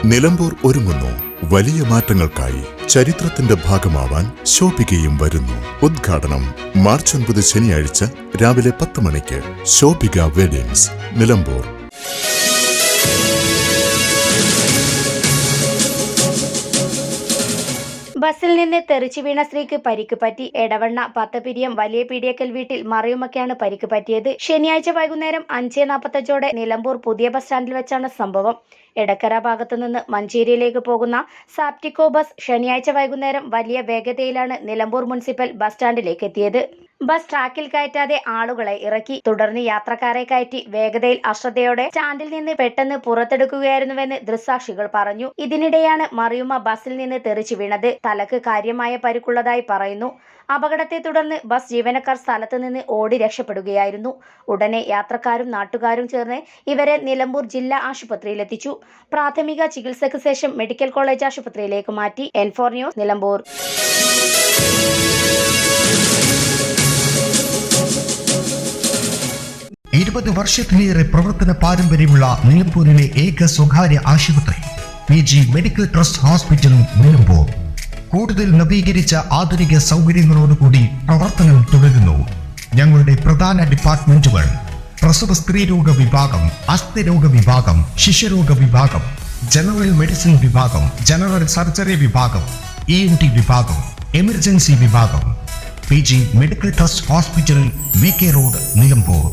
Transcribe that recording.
നിലമ്പൂർ ഒരുങ്ങുന്നു വലിയ മാറ്റങ്ങൾക്കായി. ചരിത്രത്തിന്റെ ഭാഗമാവാൻ ശോഭികയും വരുന്നു. ഉദ്ഘാടനം മാർച്ച് 9 ശനിയാഴ്ച രാവിലെ 10 മണിക്ക്. ശോഭിക വെഡിങ്സ്, നിലമ്പൂർ. ബസ്സിൽ നിന്ന് തെറിച്ചു വീണ സ്ത്രീക്ക് പരിക്ക് പറ്റി. എടവണ്ണ പത്തപിരിയം വലിയ പീടിയക്കൽ വീട്ടിൽ മറിയുമൊക്കെയാണ് പരിക്ക് പറ്റിയത്. ശനിയാഴ്ച വൈകുന്നേരം 5:45 നിലമ്പൂർ പുതിയ ബസ് സ്റ്റാൻഡിൽ വെച്ചാണ് സംഭവം. എടക്കര ഭാഗത്തു നിന്ന് മഞ്ചേരിയിലേക്ക് പോകുന്ന സാപ്റ്റിക്കോ ബസ് ശനിയാഴ്ച വൈകുന്നേരം വലിയ വേഗതയിലാണ് നിലമ്പൂർ മുനിസിപ്പൽ ബസ് സ്റ്റാൻഡിലേക്ക് എത്തിയത്. ബസ് ട്രാക്കിൽ കയറ്റാതെ ആളുകളെ ഇറക്കി. തുടർന്ന് യാത്രക്കാരെ കയറ്റി വേഗതയിൽ അശ്രദ്ധയോടെ സ്റ്റാൻഡിൽ നിന്ന് പെട്ടെന്ന് പുറത്തെടുക്കുകയായിരുന്നുവെന്ന് ദൃക്സാക്ഷികൾ പറഞ്ഞു. ഇതിനിടെയാണ് മറിയുമ്മ ബസ്സിൽ നിന്ന് തെറിച്ചു വീണത്. തലക്ക് കാര്യമായ പരിക്കുള്ളതായി പറയുന്നു. അപകടത്തെ തുടർന്ന് ബസ് ജീവനക്കാർ സ്ഥലത്ത് നിന്ന് ഓടി രക്ഷപ്പെടുകയായിരുന്നു. ഉടനെ യാത്രക്കാരും നാട്ടുകാരും ചേർന്ന് ഇവരെ നിലമ്പൂർ ജില്ലാ ആശുപത്രിയിലെത്തിച്ചു. പ്രാഥമിക ചികിത്സയ്ക്ക് ശേഷം മെഡിക്കൽ കോളേജ് ആശുപത്രിയിലേക്ക് മാറ്റി. N4 news, Nilambur. 20 വർഷത്തിലേറെ പ്രവർത്തന പാരമ്പര്യമുള്ള നിലമ്പൂരിലെ ഏക സ്വകാര്യ ആശുപത്രി PG medical trust hospital, Nilambur. കൂടുതൽ നവീകരിച്ച ആധുനിക സൗകര്യങ്ങളോടുകൂടി പ്രവർത്തനം തുടരുന്നു. ഞങ്ങളുടെ പ്രധാന ഡിപ്പാർട്ട്മെന്റുകൾ: പ്രസവ സ്ത്രീരോഗ വിഭാഗം, അസ്ഥിരോഗ വിഭാഗം, ശിശുരോഗ വിഭാഗം, ജനറൽ മെഡിസിൻ വിഭാഗം, ജനറൽ സർജറി വിഭാഗം, ENT വിഭാഗം, എമർജൻസി വിഭാഗം. PG medical trust hospital, VK road, Nilambur.